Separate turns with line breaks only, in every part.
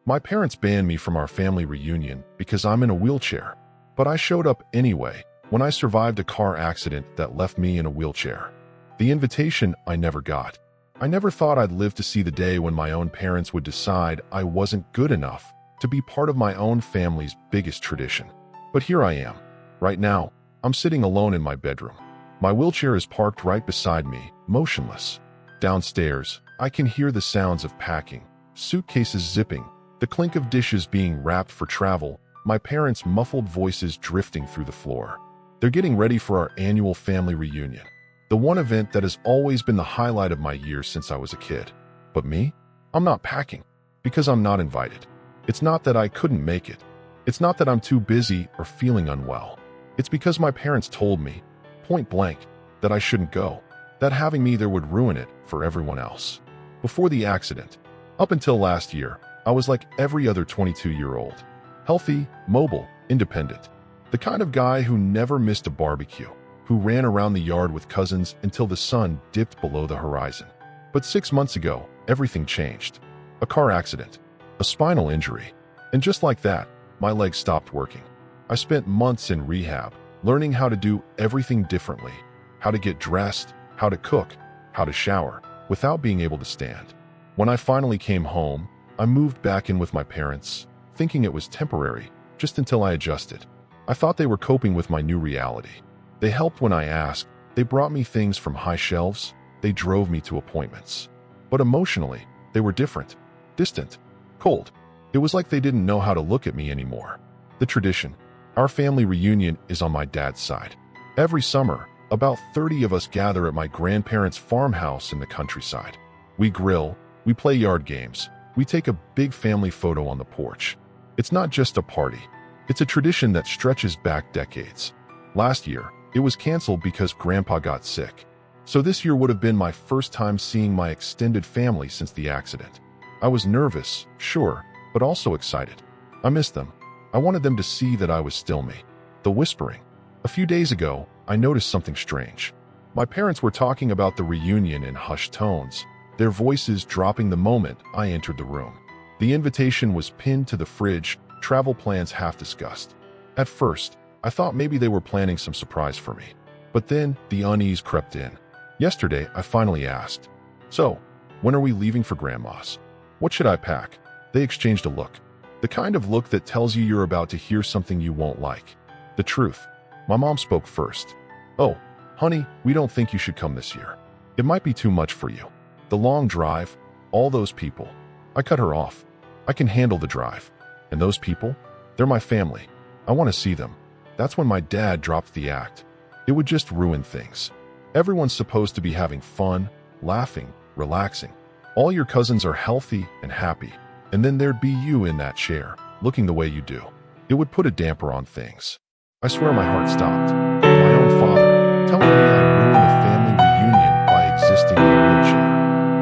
My parents banned me from our family reunion because I'm in a wheelchair, but I showed up anyway when I survived a car accident that left me in a wheelchair. The invitation I never got. I never thought I'd live to see the day when my own parents would decide I wasn't good enough to be part of my own family's biggest tradition. But here I am. Right now, I'm sitting alone in my bedroom. My wheelchair is parked right beside me, motionless. Downstairs, I can hear the sounds of packing, suitcases zipping, the clink of dishes being wrapped for travel, my parents' muffled voices drifting through the floor. They're getting ready for our annual family reunion, the one event that has always been the highlight of my years since I was a kid. But me? I'm not packing because I'm not invited. It's not that I couldn't make it. It's not that I'm too busy or feeling unwell. It's because my parents told me, point blank, that I shouldn't go, that having me there would ruin it for everyone else. Before the accident, up until last year, I was like every other 22-year-old. Healthy, mobile, independent. The kind of guy who never missed a barbecue, who ran around the yard with cousins until the sun dipped below the horizon. But 6 months ago, everything changed. A car accident, a spinal injury, and just like that, my legs stopped working. I spent months in rehab, learning how to do everything differently, how to get dressed, how to cook, how to shower, without being able to stand. When I finally came home, I moved back in with my parents, thinking it was temporary, just until I adjusted. I thought they were coping with my new reality. They helped when I asked, they brought me things from high shelves, they drove me to appointments. But emotionally, they were different, distant, cold. It was like they didn't know how to look at me anymore. The tradition. Our family reunion is on my dad's side. Every summer, about 30 of us gather at my grandparents' farmhouse in the countryside. We grill, we play yard games, we take a big family photo on the porch. It's not just a party. It's a tradition that stretches back decades. Last year, it was canceled because Grandpa got sick. So this year would have been my first time seeing my extended family since the accident. I was nervous, sure, but also excited. I missed them. I wanted them to see that I was still me. The whispering. A few days ago, I noticed something strange. My parents were talking about the reunion in hushed tones, their voices dropping the moment I entered the room. The invitation was pinned to the fridge, travel plans half discussed. At first, I thought maybe they were planning some surprise for me. But then, the unease crept in. Yesterday, I finally asked, "So, when are we leaving for Grandma's? What should I pack?" They exchanged a look. The kind of look that tells you you're about to hear something you won't like. The truth. My mom spoke first. "Oh, honey, we don't think you should come this year. It might be too much for you. The long drive, all those people." I cut her off. I can handle the drive. And those people? They're my family. I want to see them. That's when my dad dropped the act. It would just ruin things. Everyone's supposed to be having fun, laughing, relaxing. All your cousins are healthy and happy. And then there'd be you in that chair, looking the way you do. It would put a damper on things. I swear my heart stopped. My own father, telling me I ruined a family reunion by existing in a wheelchair.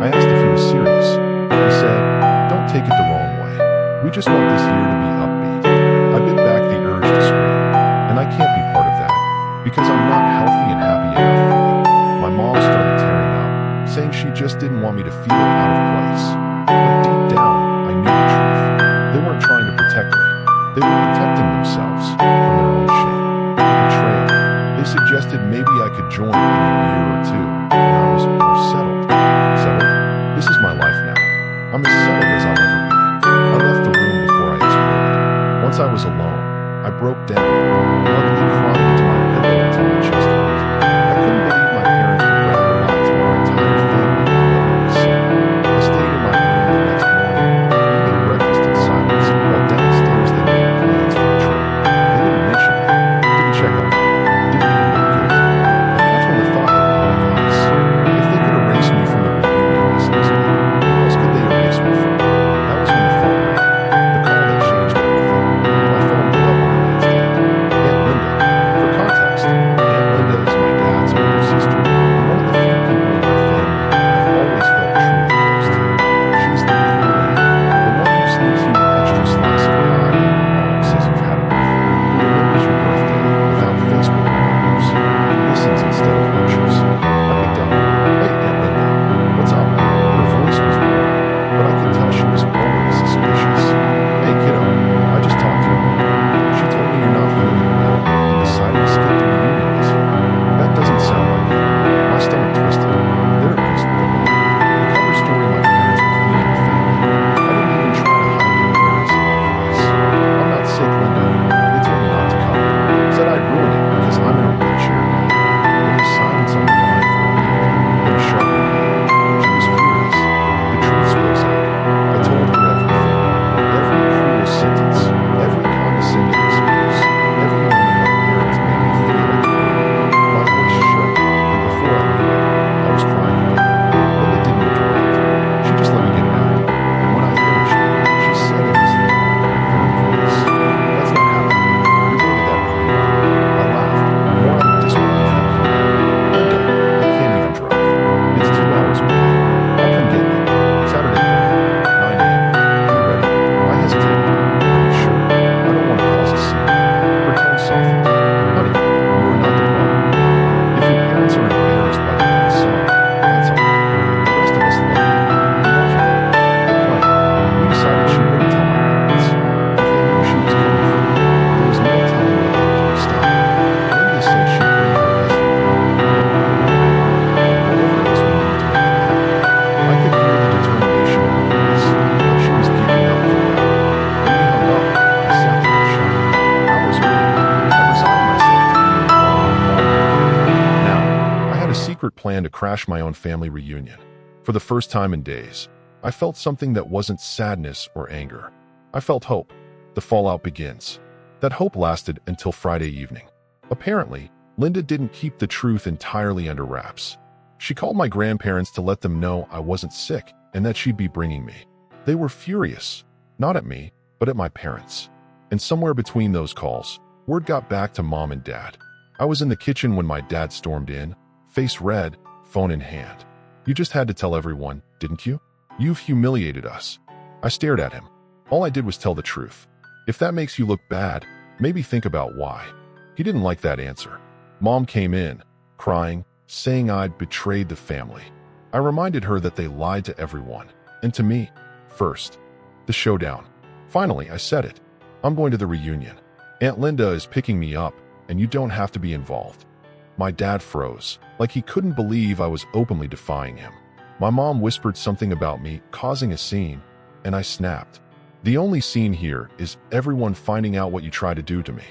I asked if he was serious. He said, "Don't take it the wrong way. We just want this year to be upbeat." I bit back the urge to scream. And I can't be part of that, because I'm not healthy and happy enough for you. My mom started tearing up, saying she just didn't want me to feel out of place. But deep down, I knew the truth. They weren't trying to protect me. They were protecting themselves from their own shame. Betrayal. They suggested maybe I could join in a year or two when I was more settled. Settled? This is my life now. I'm as settled as I'll ever be. I left the room before I exploded. Once I was alone, I broke down, luckily crying into my pillow until my chest hurt. I couldn't believe my parents would rather lie to our entire family than let me be seen. I stayed in my room the next morning, eating breakfast in silence, while downstairs they made plans for the trip. They didn't mention me, didn't check on me, didn't even look guilty. And that's when the thought hit me like ice. If they could erase me from the reunion this easily, who else could they erase me from? That was when the phone rang. The call that changed everything. My phone lit up on the nightstand. Aunt Linda, plan to crash my own family reunion. For the first time in days, I felt something that wasn't sadness or anger. I felt hope. The fallout begins. That hope lasted until Friday evening. Apparently, Linda didn't keep the truth entirely under wraps. She called my grandparents to let them know I wasn't sick and that she'd be bringing me. They were furious, not at me, but at my parents. And somewhere between those calls, word got back to Mom and Dad. I was in the kitchen when my dad stormed in, face red, phone in hand. "You just had to tell everyone, didn't you? You've humiliated us." I stared at him. All I did was tell the truth. "If that makes you look bad, maybe think about why." He didn't like that answer. Mom came in, crying, saying I'd betrayed the family. I reminded her that they lied to everyone, and to me, first. The showdown. Finally, I said it. "I'm going to the reunion. Aunt Linda is picking me up, and you don't have to be involved." My dad froze, like he couldn't believe I was openly defying him. My mom whispered something about me causing a scene, and I snapped. "The only scene here is everyone finding out what you try to do to me."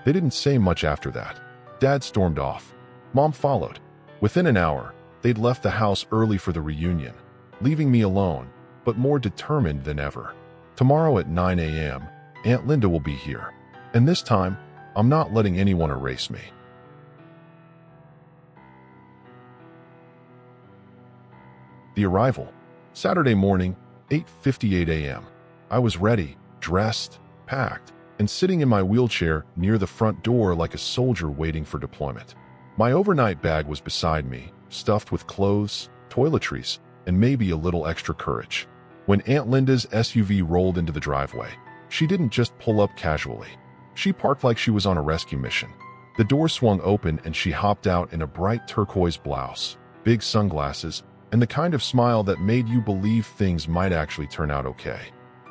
They didn't say much after that. Dad stormed off. Mom followed. Within an hour, they'd left the house early for the reunion, leaving me alone, but more determined than ever. Tomorrow at 9 a.m., Aunt Linda will be here. And this time, I'm not letting anyone erase me. The arrival. Saturday morning, 8:58 a.m. I was ready, dressed, packed, and sitting in my wheelchair near the front door like a soldier waiting for deployment. My overnight bag was beside me, stuffed with clothes, toiletries, and maybe a little extra courage. When Aunt Linda's SUV rolled into the driveway, she didn't just pull up casually. She parked like she was on a rescue mission. The door swung open and she hopped out in a bright turquoise blouse, big sunglasses, and the kind of smile that made you believe things might actually turn out okay.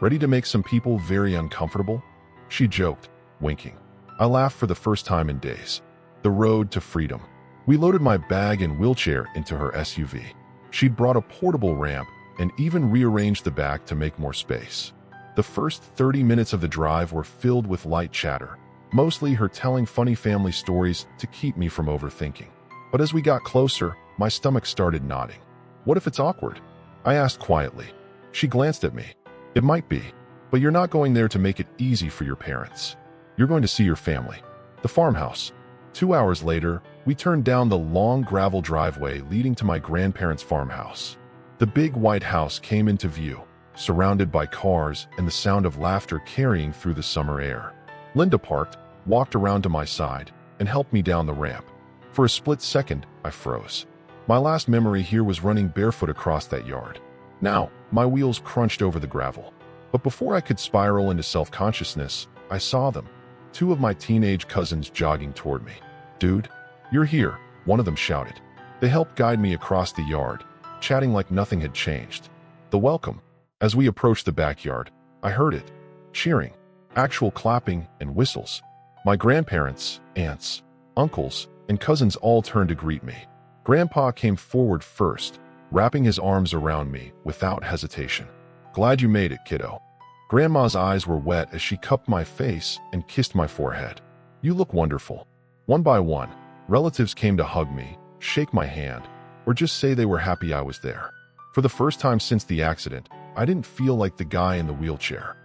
"Ready to make some people very uncomfortable?" she joked, winking. I laughed for the first time in days. The road to freedom. We loaded my bag and wheelchair into her SUV. She'd brought a portable ramp and even rearranged the back to make more space. The first 30 minutes of the drive were filled with light chatter, mostly her telling funny family stories to keep me from overthinking. But as we got closer, my stomach started nodding. "What if it's awkward?" I asked quietly. She glanced at me. "It might be, but you're not going there to make it easy for your parents. You're going to see your family." The farmhouse. 2 hours later, we turned down the long gravel driveway leading to my grandparents' farmhouse. The big white house came into view, surrounded by cars and the sound of laughter carrying through the summer air. Linda parked, walked around to my side, and helped me down the ramp. For a split second, I froze. My last memory here was running barefoot across that yard. Now, my wheels crunched over the gravel. But before I could spiral into self-consciousness, I saw them. 2 of my teenage cousins jogging toward me. "Dude, you're here," one of them shouted. They helped guide me across the yard, chatting like nothing had changed. The welcome. As we approached the backyard, I heard it. Cheering, actual clapping, and whistles. My grandparents, aunts, uncles, and cousins all turned to greet me. Grandpa came forward first, wrapping his arms around me without hesitation. "Glad you made it, kiddo." Grandma's eyes were wet as she cupped my face and kissed my forehead. "You look wonderful." One by one, relatives came to hug me, shake my hand, or just say they were happy I was there. For the first time since the accident, I didn't feel like the guy in the wheelchair.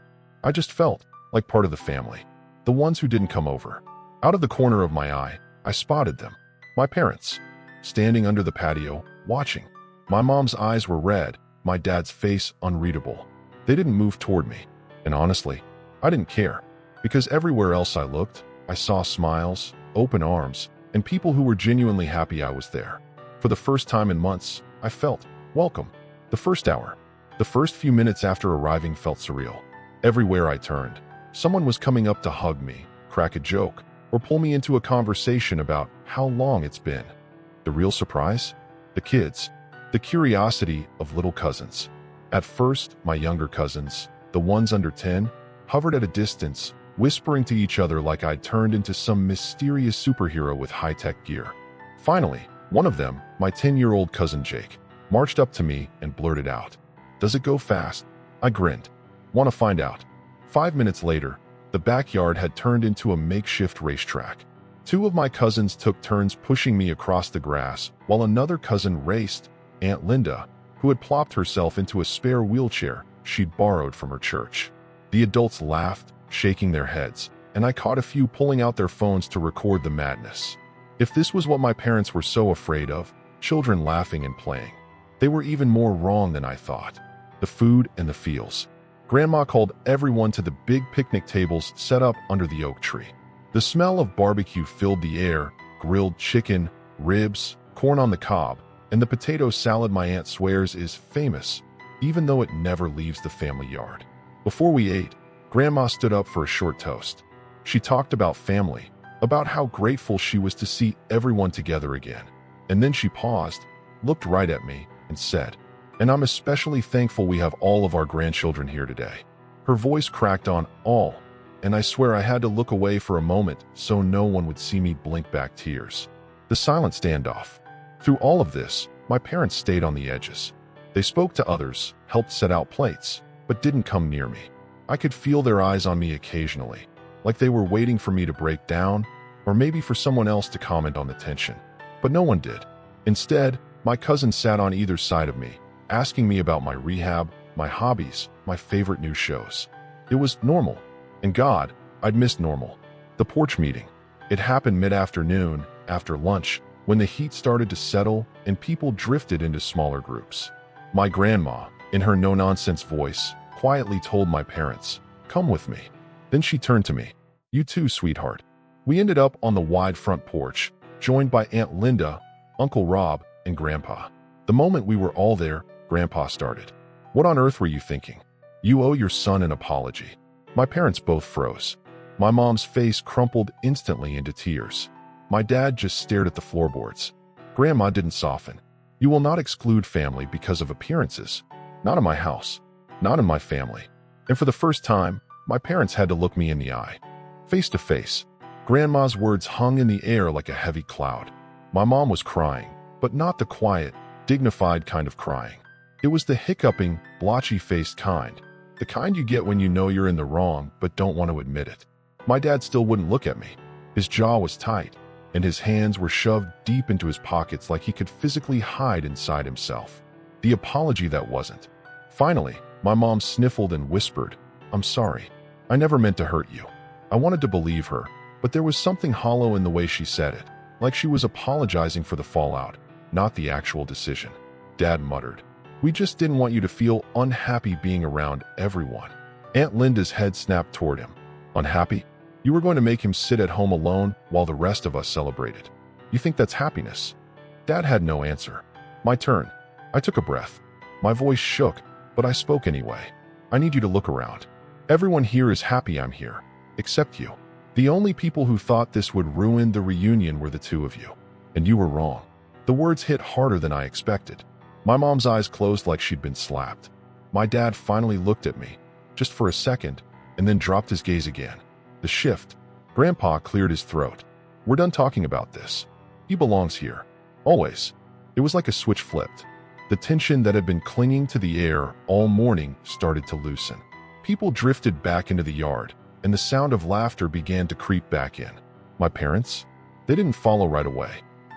I just felt like part of the family, the ones who didn't come over. Out of the corner of my eye, I spotted them, my parents, standing under the patio, watching. My mom's eyes were red, my dad's face unreadable. They didn't move toward me, and honestly, I didn't care, because everywhere else I looked, I saw smiles, open arms, and people who were genuinely happy I was there. For the first time in months, I felt welcome. The first hour, the first few minutes after arriving felt surreal. Everywhere I turned, someone was coming up to hug me, crack a joke, or pull me into a conversation about how long it's been. The real surprise? The kids. The curiosity of little cousins. At first, my younger cousins, the ones under 10, hovered at a distance, whispering to each other like I'd turned into some mysterious superhero with high-tech gear. Finally, one of them, my 10-year-old cousin Jake, marched up to me and blurted out, "Does it go fast?" I grinned. "Want to find out?" 5 minutes later, the backyard had turned into a makeshift racetrack. Two of my cousins took turns pushing me across the grass, while another cousin raced, Aunt Linda, who had plopped herself into a spare wheelchair she'd borrowed from her church. The adults laughed, shaking their heads, and I caught a few pulling out their phones to record the madness. If this was what my parents were so afraid of, children laughing and playing, they were even more wrong than I thought. The food and the feels. Grandma called everyone to the big picnic tables set up under the oak tree. The smell of barbecue filled the air, grilled chicken, ribs, corn on the cob, and the potato salad my aunt swears is famous, even though it never leaves the family yard. Before we ate, Grandma stood up for a short toast. She talked about family, about how grateful she was to see everyone together again. And then she paused, looked right at me, and said, "And I'm especially thankful we have all of our grandchildren here today." Her voice cracked on all, and I swear I had to look away for a moment so no one would see me blink back tears. The silent standoff. Through all of this, my parents stayed on the edges. They spoke to others, helped set out plates, but didn't come near me. I could feel their eyes on me occasionally, like they were waiting for me to break down, or maybe for someone else to comment on the tension. But no one did. Instead, my cousins sat on either side of me, asking me about my rehab, my hobbies, my favorite new shows. It was normal. And God, I'd missed normal. The porch meeting. It happened mid-afternoon, after lunch, when the heat started to settle and people drifted into smaller groups. My grandma, in her no-nonsense voice, quietly told my parents, "Come with me." Then she turned to me. "You too, sweetheart." We ended up on the wide front porch, joined by Aunt Linda, Uncle Rob, and Grandpa. The moment we were all there, Grandpa started. "What on earth were you thinking? You owe your son an apology." My parents both froze. My mom's face crumpled instantly into tears. My dad just stared at the floorboards. Grandma didn't soften. "You will not exclude family because of appearances. Not in my house. Not in my family." And for the first time, my parents had to look me in the eye. Face to face. Grandma's words hung in the air like a heavy cloud. My mom was crying, but not the quiet, dignified kind of crying. It was the hiccuping, blotchy-faced kind. The kind you get when you know you're in the wrong but don't want to admit it. My dad still wouldn't look at me. His jaw was tight, and his hands were shoved deep into his pockets like he could physically hide inside himself. The apology that wasn't. Finally, my mom sniffled and whispered, "I'm sorry. I never meant to hurt you." I wanted to believe her, but there was something hollow in the way she said it, like she was apologizing for the fallout, not the actual decision. Dad muttered, "We just didn't want you to feel unhappy being around everyone." Aunt Linda's head snapped toward him. "Unhappy? You were going to make him sit at home alone while the rest of us celebrated. You think that's happiness?" Dad had no answer. My turn. I took a breath. My voice shook, but I spoke anyway. "I need you to look around. Everyone here is happy I'm here, except you. The only people who thought this would ruin the reunion were the two of you. And you were wrong." The words hit harder than I expected. My mom's eyes closed like she'd been slapped. My dad finally looked at me, just for a second, and then dropped his gaze again. The shift. Grandpa cleared his throat. "We're done talking about this. He belongs here. Always." It was like a switch flipped. The tension that had been clinging to the air all morning started to loosen. People drifted back into the yard, and the sound of laughter began to creep back in. My parents? They didn't follow right away.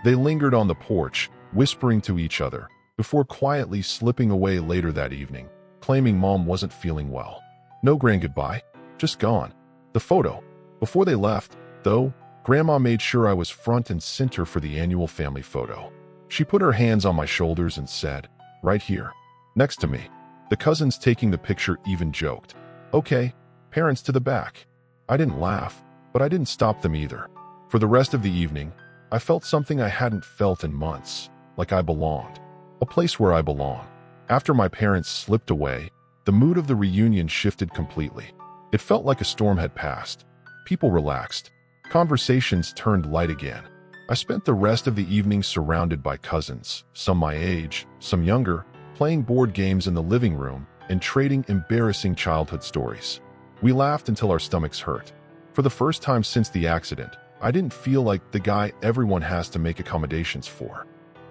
They lingered on the porch, whispering to each other, before quietly slipping away later that evening, claiming Mom wasn't feeling well. No grand goodbye, just gone. The photo. Before they left, though, Grandma made sure I was front and center for the annual family photo. She put her hands on my shoulders and said, "Right here, next to me." The cousins taking the picture even joked, "Okay, parents to the back." I didn't laugh, but I didn't stop them either. For the rest of the evening, I felt something I hadn't felt in months, like I belonged. A place where I belong. After my parents slipped away, the mood of the reunion shifted completely. It felt like a storm had passed. People relaxed. Conversations turned light again. I spent the rest of the evening surrounded by cousins, some my age, some younger, playing board games in the living room and trading embarrassing childhood stories. We laughed until our stomachs hurt. For the first time since the accident, I didn't feel like the guy everyone has to make accommodations for.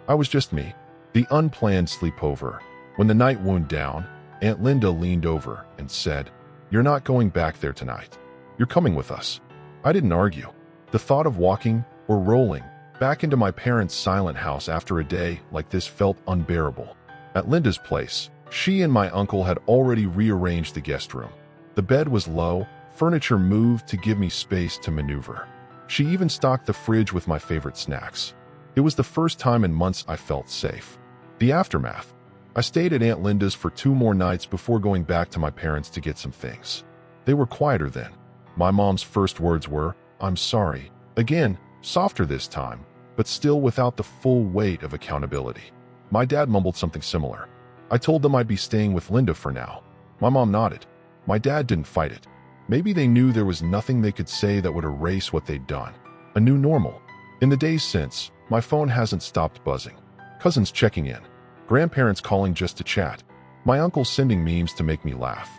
I was just me, the unplanned sleepover. When the night wound down, Aunt Linda leaned over and said, "You're not going back there tonight. You're coming with us." I didn't argue. The thought of walking or rolling back into my parents' silent house after a day like this felt unbearable. At Linda's place, she and my uncle had already rearranged the guest room. The bed was low, furniture moved to give me space to maneuver. She even stocked the fridge with my favorite snacks. It was the first time in months I felt safe. The aftermath. I stayed at Aunt Linda's for 2 more nights before going back to my parents to get some things. They were quieter then. My mom's first words were, "I'm sorry." Again, softer this time, but still without the full weight of accountability. My dad mumbled something similar. I told them I'd be staying with Linda for now. My mom nodded. My dad didn't fight it. Maybe they knew there was nothing they could say that would erase what they'd done. A new normal. In the days since, my phone hasn't stopped buzzing. Cousins checking in. Grandparents calling just to chat. My uncle sending memes to make me laugh.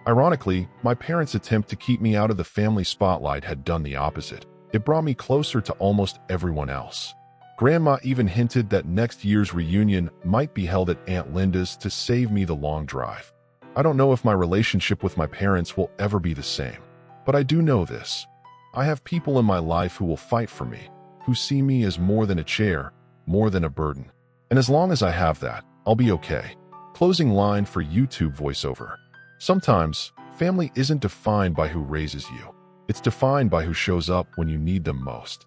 Ironically, my parents' attempt to keep me out of the family spotlight had done the opposite. It brought me closer to almost everyone else. Grandma even hinted that next year's reunion might be held at Aunt Linda's to save me the long drive. I don't know if my relationship with my parents will ever be the same, but I do know this. I have people in my life who will fight for me, who see me as more than a chair, more than a burden. And as long as I have that, I'll be okay. Closing line for YouTube voiceover. Sometimes, family isn't defined by who raises you. It's defined by who shows up when you need them most.